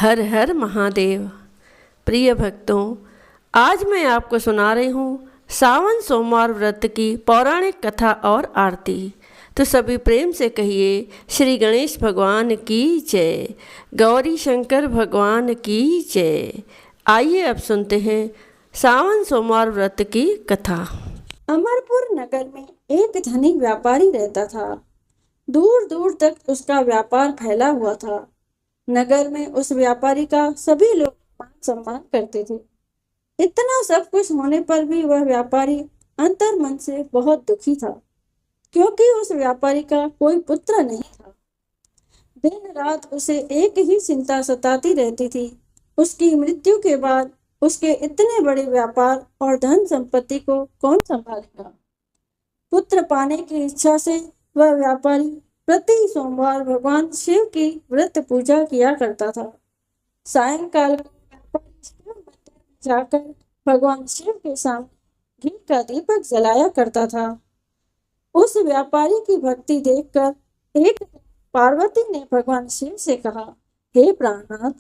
हर हर महादेव। प्रिय भक्तों, आज मैं आपको सुना रही हूँ सावन सोमवार व्रत की पौराणिक कथा और आरती। तो सभी प्रेम से कहिए श्री गणेश भगवान की जय, गौरी शंकर भगवान की जय। आइए अब सुनते हैं सावन सोमवार व्रत की कथा। अमरपुर नगर में एक धनी व्यापारी रहता था। दूर दूर तक उसका व्यापार फैला हुआ था। नगर में उस व्यापारी का सभी लोग मान सम्मान करते थे। इतना सब कुछ होने पर भी वह व्यापारी अंतर मन से बहुत दुखी था, क्योंकि उस व्यापारी का कोई पुत्र नहीं था। दिन रात उसे एक ही चिंता सताती रहती थी, उसकी मृत्यु के बाद उसके इतने बड़े व्यापार और धन संपत्ति को कौन संभालेगा। पुत्र पाने की इच्छा से वह व्यापारी प्रति सोमवार भगवान शिव की व्रत पूजा किया करता था। सायंकाल को व्यापारी शिव मंदिर में जाकर भगवान शिव के सामने घी का दीपक जलाया करता था। उस व्यापारी की भक्ति देखकर एक दिन पार्वती ने भगवान शिव से कहा, हे प्राणनाथ,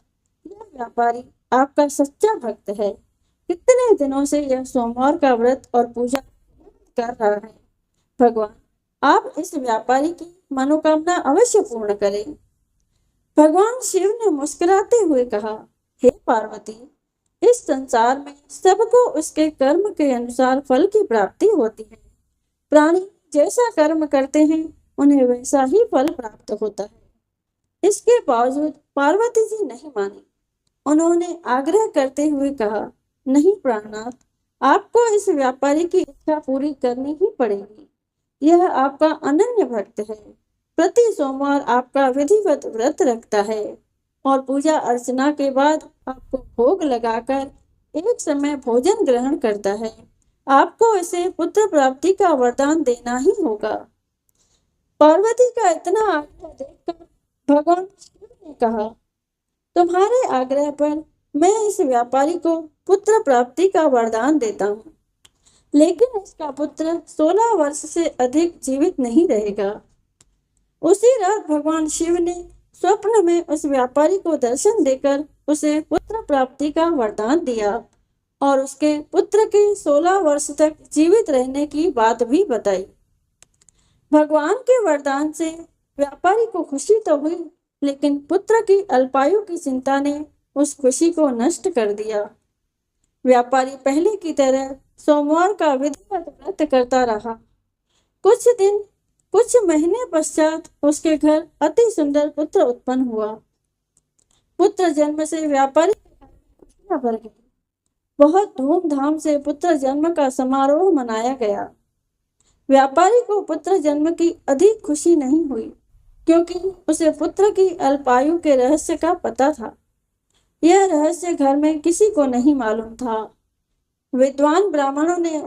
यह व्यापारी आपका सच्चा भक्त है। कितने दिनों से यह सोमवार का व्रत और पूजा कर रहा है। भगवान, आप इस व्यापारी की मनोकामना अवश्य पूर्ण करें। भगवान शिव ने मुस्कुराते हुए कहा, हे पार्वती, इस संसार में सबको उसके कर्म के अनुसार फल की प्राप्ति होती है। प्राणी जैसा कर्म करते हैं उन्हें वैसा ही फल प्राप्त होता है। इसके बावजूद पार्वती जी नहीं मानी। उन्होंने आग्रह करते हुए कहा, नहीं प्राणनाथ, आपको इस व्यापारी की इच्छा पूरी करनी ही पड़ेगी। यह आपका अनन्य भक्त है। प्रति सोमवार आपका विधिवत व्रत रखता है और पूजा अर्चना के बाद आपको भोग लगाकर एक समय भोजन ग्रहण करता है। आपको इसे पुत्र प्राप्ति का वरदान देना ही होगा। पार्वती का इतना आग्रह देखकर भगवान शिव ने कहा, तुम्हारे आग्रह पर मैं इस व्यापारी को पुत्र प्राप्ति का वरदान देता हूँ, लेकिन इसका पुत्र 16 वर्ष से अधिक जीवित नहीं रहेगा। उसी रात भगवान शिव ने स्वप्न में उस व्यापारी को दर्शन देकर उसे पुत्र प्राप्ति का वरदान दिया और उसके पुत्र के 16 वर्ष तक जीवित रहने की बात भी बताई। भगवान के वरदान से व्यापारी को खुशी तो हुई, लेकिन पुत्र की अल्पायु की चिंता ने उस खुशी को नष्ट कर दिया। व्यापारी पहले की तरह सोमवार का विधिवत व्रत करता रहा। कुछ महीने पश्चात उसके घर अति सुंदर पुत्र उत्पन्न हुआ। पुत्र जन्म से व्यापारी के घर में खुशियां भर गई। बहुत धूमधाम से पुत्र जन्म का समारोह मनाया गया। व्यापारी को पुत्र जन्म की अधिक खुशी नहीं हुई, क्योंकि उसे पुत्र की अल्पायु के रहस्य का पता था। यह रहस्य घर में किसी को नहीं मालूम था। विद्वान ब्राह्मणों ने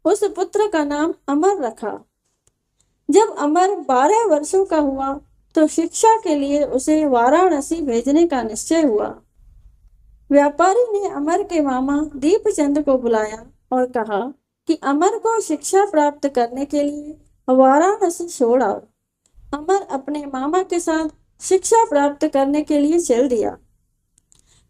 उस पुत्र का नाम अमर रखा। जब अमर 12 वर्षों का हुआ तो शिक्षा के लिए उसे वाराणसी भेजने का निश्चय हुआ। व्यापारी ने अमर के मामा दीपचंद को बुलाया और कहा कि अमर को शिक्षा प्राप्त करने के लिए वाराणसी छोड़ आओ। अमर अपने मामा के साथ शिक्षा प्राप्त करने के लिए चल दिया।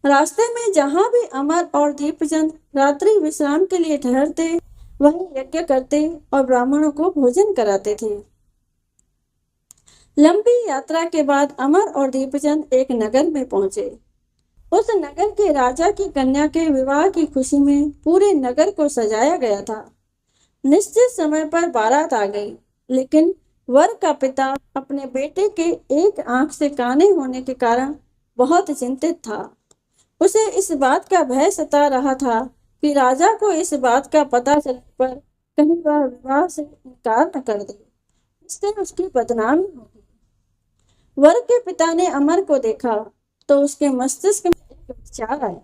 रास्ते में जहां भी अमर और दीपचंद रात्रि विश्राम के लिए ठहरते, वहीं यज्ञ करते और ब्राह्मणों को भोजन कराते थे। लंबी यात्रा के बाद अमर और दीपचंद एक नगर में पहुंचे। उस नगर के राजा की कन्या के विवाह की खुशी में पूरे नगर को सजाया गया था। निश्चित समय पर बारात आ गई, लेकिन वर का पिता अपने बेटे के एक आंख से काने होने के कारण बहुत चिंतित था। उसे इस बात का भय सता रहा था कि राजा को इस बात का पता चलने पर कहीं वह विवाह से इनकार न कर दे, इससे उसकी बदनामी होगी। वर के पिता ने अमर को देखा तो उसके मस्तिष्क में एक विचार आया।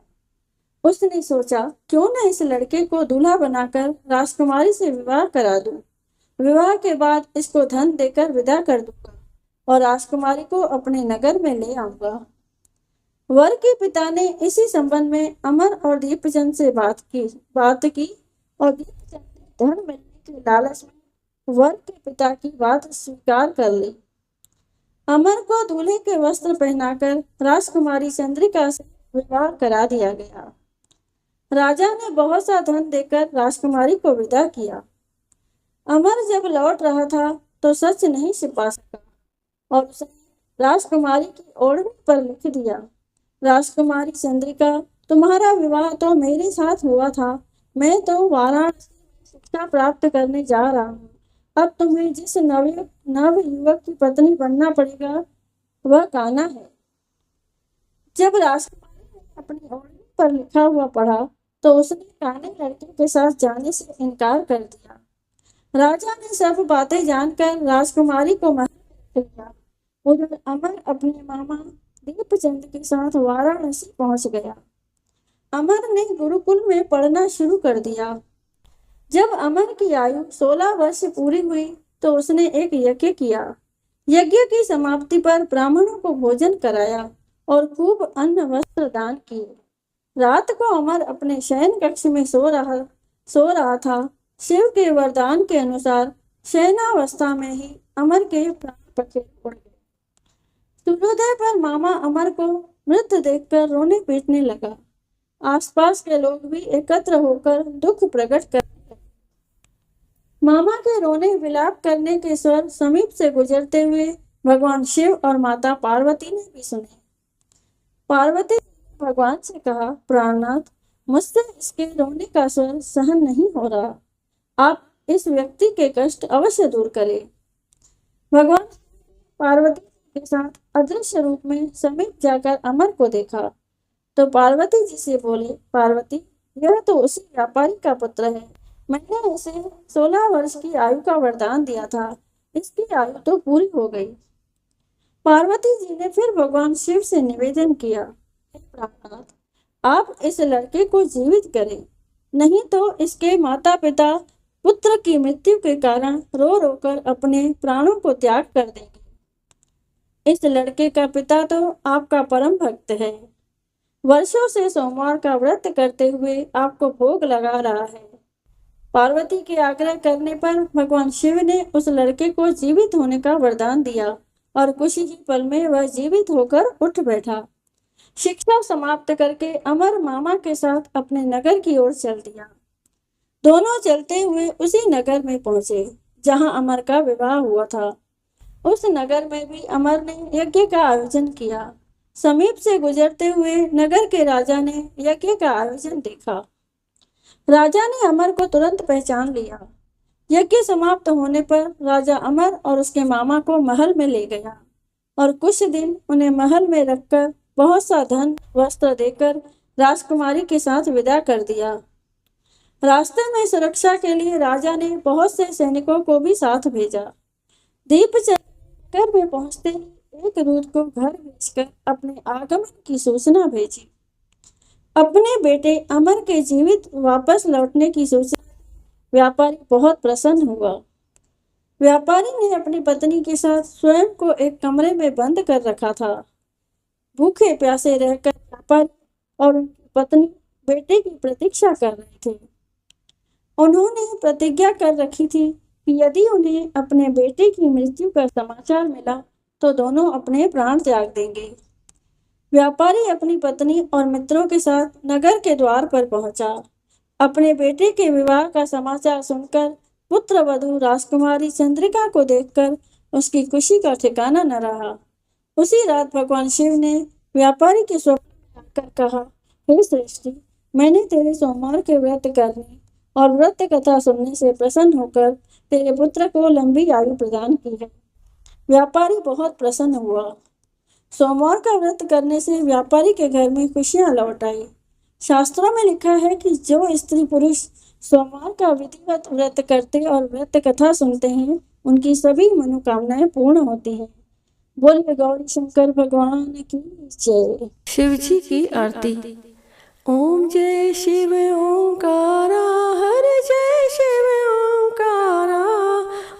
उसने सोचा, क्यों न इस लड़के को दूल्हा बनाकर राजकुमारी से विवाह करा दूं। विवाह के बाद इसको धन देकर विदा कर दूंगा और राजकुमारी को अपने नगर में ले आऊंगा। वर के पिता ने इसी संबंध में अमर और दीपचंद से बात की और दीपचंद ने धन मिलने के लालच में वर के पिता की बात स्वीकार कर ली। अमर को दूल्हे के वस्त्र पहनाकर राजकुमारी चंद्रिका से विवाह करा दिया गया। राजा ने बहुत सा धन देकर राजकुमारी को विदा किया। अमर जब लौट रहा था तो सच नहीं छिपा सका और उसने राजकुमारी की ओढ़नी पर लिख दिया, राजकुमारी चंद्रिका, तुम्हारा विवाह तो मेरे साथ हुआ था। मैं तो वाराणसी में शिक्षा प्राप्त करने जा रहा हूँ। अब तुम्हें जिस नव युवक की पत्नी बनना पड़ेगा वह कान्हा है। जब राजकुमारी ने अपनी ओढ़नी पर लिखा हुआ पढ़ा तो उसने काने लड़के के साथ जाने से इनकार कर दिया। राजा ने सब बातें जानकर राजकुमारी को महल में रख लिया। उधर अमर अपने मामा दीपचंद के साथ वाराणसी पहुंच गया। अमर ने गुरुकुल में पढ़ना शुरू कर दिया। जब अमर की आयु 16 वर्ष पूरी हुई तो उसने एक यज्ञ किया। यज्ञ की समाप्ति पर ब्राह्मणों को भोजन कराया और खूब अन्न वस्त्र दान किए। रात को अमर अपने शयन कक्ष में सो रहा था। शिव के वरदान के अनुसार शयनावस्था में ही अमर के प्राण पखेरु उड़ गए। सूर्योदय पर मामा अमर को मृत देखकर रोने पीटने लगा। आसपास के लोग भी एकत्र होकर दुख प्रकट करने लगे। मामा के रोने विलाप करने के स्वर समीप से गुजरते हुए भगवान शिव और माता पार्वती ने भी सुने। पार्वती ने भगवान से कहा, प्राणनाथ, मुझसे इसके रोने का स्वर सहन नहीं हो रहा। आप इस व्यक्ति के कष्ट अवश्य दूर करें। भगवान पार्वती के साथ अदृश्य रूप में समीप जाकर अमर को देखा तो पार्वती जी से बोले, पार्वती, यह तो उसी व्यापारी का पुत्र है। मैंने इसे 16 वर्ष की आयु का वरदान दिया था। इसकी आयु तो पूरी हो गई। पार्वती जी ने फिर भगवान शिव से निवेदन किया, हे प्राणनाथ, आप इस लड़के को जीवित करें, नहीं तो इसके माता पिता पुत्र की मृत्यु के कारण रो रो कर अपने प्राणों को त्याग कर देंगे। इस लड़के का पिता तो आपका परम भक्त है। वर्षों से सोमवार का व्रत करते हुए आपको भोग लगा रहा है। पार्वती के आग्रह करने पर भगवान शिव ने उस लड़के को जीवित होने का वरदान दिया और कुछ ही पल में वह जीवित होकर उठ बैठा। शिक्षा समाप्त करके अमर मामा के साथ अपने नगर की ओर चल दिया। दोनों चलते हुए उसी नगर में पहुंचे जहां अमर का विवाह हुआ था। उस नगर में भी अमर ने यज्ञ का आयोजन किया। समीप से गुजरते हुए नगर के राजा ने यज्ञ का आयोजन देखा। राजा ने अमर को तुरंत पहचान लिया। यज्ञ समाप्त होने पर राजा अमर और उसके मामा को महल में ले गया और कुछ दिन उन्हें महल में रखकर बहुत सा धन वस्त्र देकर राजकुमारी के साथ विदा कर दिया। रास्ते में सुरक्षा के लिए राजा ने बहुत से सैनिकों को भी साथ भेजा। दीपचंद नगर में पहुंचते ही एक दूत को घर भेजकर अपने आगमन की सूचना भेजी। अपने बेटे अमर के जीवित वापस लौटने की सूचना व्यापारी बहुत प्रसन्न हुआ। व्यापारी ने अपनी पत्नी के साथ स्वयं को एक कमरे में बंद कर रखा था। भूखे प्यासे रहकर व्यापारी और उनकी पत्नी बेटे की प्रतीक्षा कर रहे थे। उन्होंने प्रतिज्ञा कर रखी थी कि यदि उन्हें अपने बेटे की मृत्यु का समाचार मिला तो दोनों अपने प्राण त्याग देंगे। व्यापारी अपनी पत्नी और मित्रों के साथ नगर के द्वार पर पहुंचा। अपने बेटे के विवाह का समाचार सुनकर पुत्र वधू राजकुमारी चंद्रिका को देखकर उसकी खुशी का ठिकाना न रहा। उसी रात भगवान शिव ने व्यापारी के स्वप्न में आकर कहा, हे सृष्टि, मैंने तेरे सोमवार के व्रत करने और व्रत कथा सुनने से प्रसन्न होकर तेरे पुत्र को लंबी आयु प्रदान की है। व्यापारी बहुत प्रसन्न हुआ। सोमवार का व्रत करने से व्यापारी के घर में खुशियां लौट आई। शास्त्रों में लिखा है कि जो स्त्री पुरुष सोमवार का विधिवत व्रत करते और व्रत कथा सुनते हैं उनकी सभी मनोकामनाएं पूर्ण होती हैं। बोलिए गौरी शंकर भगवान की जय। शिव जी की आरती। ओम जय शिव ओंकारा, हर जय शिव ओंकारा,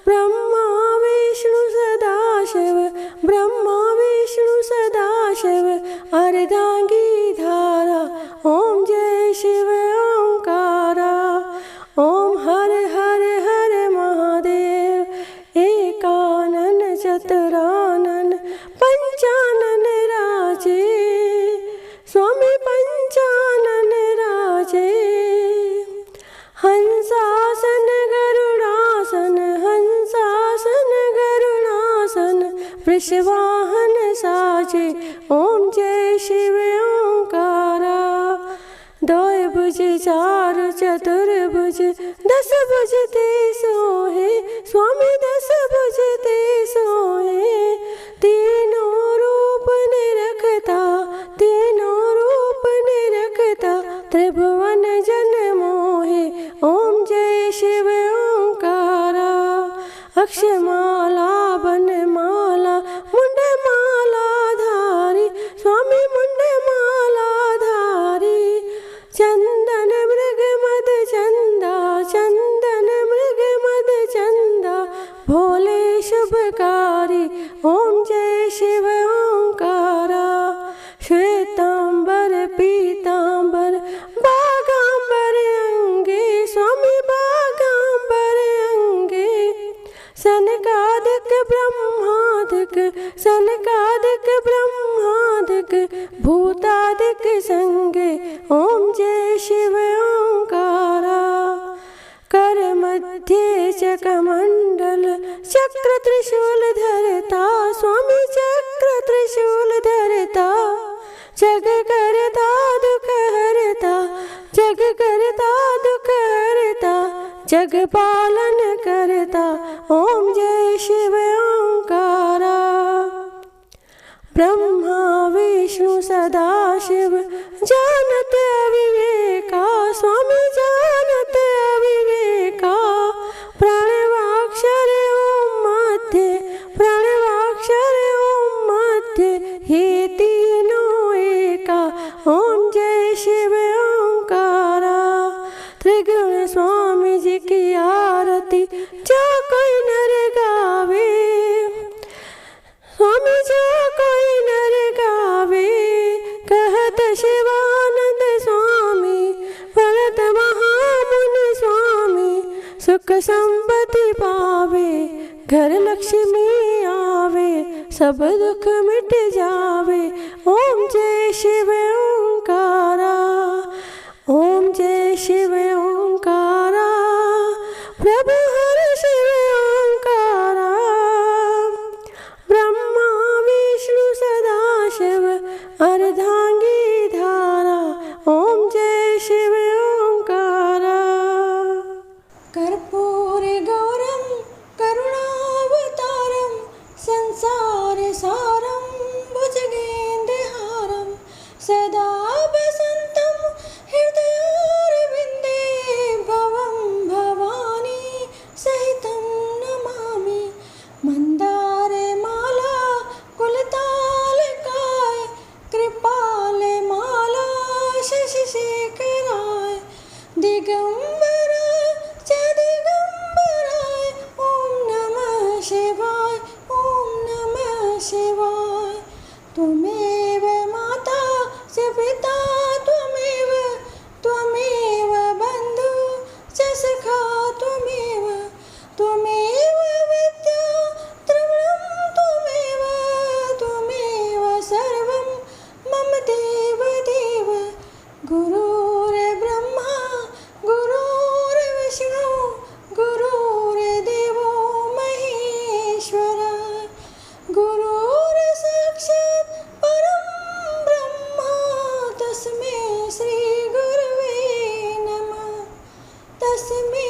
ब्रह्मा विष्णु सदा शिव, ब्रह्मा विष्णु सदा शिव, अर्धांगी धारा। ओम जय शिव ओंकारा, ओम हर हर हर महादेव, एकानन चतुरानन शिव ओंकारा। दोय भुज चार चतुर्भुज, 10 भुज ते सोहे, स्वामी 10 भुज ते सोहे। तीनों रूप निरखता, तीनों रूप निरखता, त्रिभुवन जन मोहे। ओम जय शिव ओंकारा। अक्षमाला बनमाला, मुंड माला धारी, स्वामी मुंड माला धारी। चंदन मृग मद चंदा, चंदन मृग मद चंदा, भोले शुभकारी। ओम जय शिव ओंकारा। श्वेतांबर पीतांबर, बागांबर अंगे, स्वामी बागांबर अंगे। सनकादिक ब्रह्मादिक, सनकादिक ब्रह्मादिक, भूतादिक संगे। ओम जय शिव ओंकारा। कर मध्य चकमंडल, चक्र त्रिशूल धरता, स्वामी चक्र त्रिशूल धरता। जग करता दुख हरता, जग करता दुख हरता, जग पालन करता। ओम जय शिव ओंकारा। ब्रह्मा विष्णु सदा शिव, जानत अविवेका, स्वामी जानत अविवेका। प्रणवाक्षर ओम मध्य, प्रणवाक्षर ओम मध्य, हे तीनों एका। ओम जय शिव ओंकारा। त्रिगुण स्वामी जी की आरती, जो कोई नर गावे, स्वामी जो कोई नर गावे। कहत शिवानंद स्वामी, भरत महामुनि स्वामी। सुख संपत्ति पावे, घर लक्ष्मी आवे, सब दुख मिट जावे। ओम जय शिव ओंकारा। ओम जय शिव ओंकारा। प्रभु हर शिव ओंकारा। ब्रह्मा विष्णु सदा शिव, अर्धांगी धारा। ओम जय शिव ओंकारा। कर्पूर गौरम करुणावतारम, संसार सारम भुजगेन्द्रहारम। सदा वसन्तं हृदयारविन्दे, भवं भवानी सहितं नमामि। मंदारे माला कुलतालकाय, कृपाल माला शशिशेखराय। दिगंबराय च दिगंबराय, ओम नमः शिवाय, ओम नमः शिवाय। त्वमेव माता च पिता, त्वमेव, त्वमेव बन्धु च सखा, त्वमेव, त्वमेव विद्या द्रविणं, त्वमेव, त्वमेव सर्वं मम देव देव। गुरुर्ब्रह्मा गुरुर्विष्णु, गुरुर्देवो महेश्वरः। गुरुर्साक्षात् परं ब्रह्म, तस्मै श्री गुरवे नमः। तस्मै